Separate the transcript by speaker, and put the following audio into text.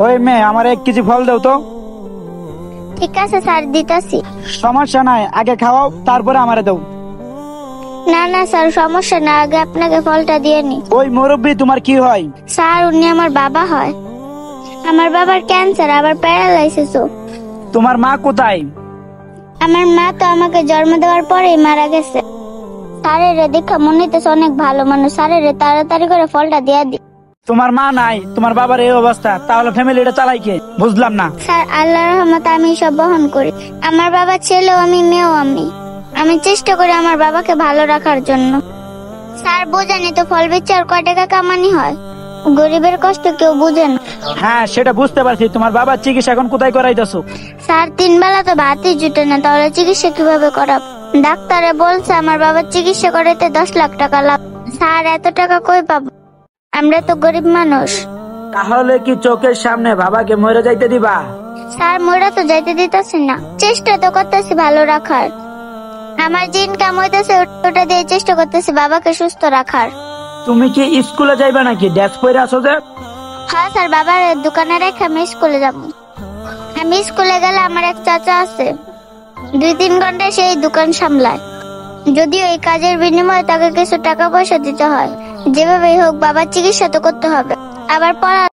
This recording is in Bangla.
Speaker 1: ওই মেয়ে, আমার 1 কেজি ফল দাও তো।
Speaker 2: ঠিক আছে স্যার, দিতাছি।
Speaker 1: সমস্যা নাই, আগে খাওয়াও তারপরে আমারে দাও।
Speaker 2: না না স্যার, সমস্যা না, আগে আপনাকে ফলটা দিয়ে নি।
Speaker 1: ওই মুরব্বি, তোমার কি হয়?
Speaker 2: স্যার, উনি আমার বাবা হয়। আমার বাবার ক্যান্সার, আবার প্যারালাইসিসও।
Speaker 1: তোমার মা কোথায়?
Speaker 2: আমার মা তো আমাকে জন্ম দেওয়ার পরেই মারা গেছে। স্যারের দেখা মনে হইতেছে অনেক ভালো মানুষ, স্যারের তাড়াতাড়ি করে ফলটা দিয়ে দি।
Speaker 1: তোমার মা নাই, তোমার বাবার এই অবস্থা, তাহলে ফ্যামিলিটা চালাই কে? বুঝলাম না।
Speaker 2: স্যার, আল্লাহর রহমতে আমি সব বহন করি। আমার বাবা ছেলেও আমি, মেয়েও আমি। আমি চেষ্টা করি আমার বাবাকে ভালো রাখার জন্য। স্যার, বোঝেনি তো ফল বেচে আর কয় টাকা কামানি হয়। গরিবের কষ্ট কেউ বুঝে না।
Speaker 1: হ্যাঁ, সেটা বুঝতে পারছি। তোমার বাবার চিকিৎসা এখন কোথায় করাইতেছো?
Speaker 2: স্যার, 3 বেলা তো ভাতই জুটে না, তাহলে চিকিৎসা কিভাবে করাব? ডাক্তারে বলছে আমার বাবার চিকিৎসা করাইতে 10 লাখ টাকা লাগবে। স্যার, এত টাকা কই পাবো? আমরা তো গরিব মানুষ।
Speaker 1: তাহলে কি চোখের সামনে বাবাকে মরে যাইতে দিবা?
Speaker 2: স্যার, মোরা তো যাইতে দিতেছি না, চেষ্টা তো করতেছি ভালো রাখার। আমার যে ইনকাম হইতেছে ওটা দিয়ে চেষ্টা করতেছি বাবাকে সুস্থ রাখার।
Speaker 1: তুমি কি স্কুলে যাইবা নাকি? ড্রেস পরে আছো যে?
Speaker 2: হ্যাঁ স্যার, বাবার দোকানে রেখে আমি স্কুলে যাব। আমি স্কুলে গেলে আমার এক চাচা আছে, 2-3 ঘন্টা সেই দোকান সামলায়। যদিও এই কাজের বিনিময়ে তাকে কিছু টাকা পয়সা দিতে হয়। যেভাবেই হোক বাবার চিকিৎসা তো করতে হবে, আবার পড়া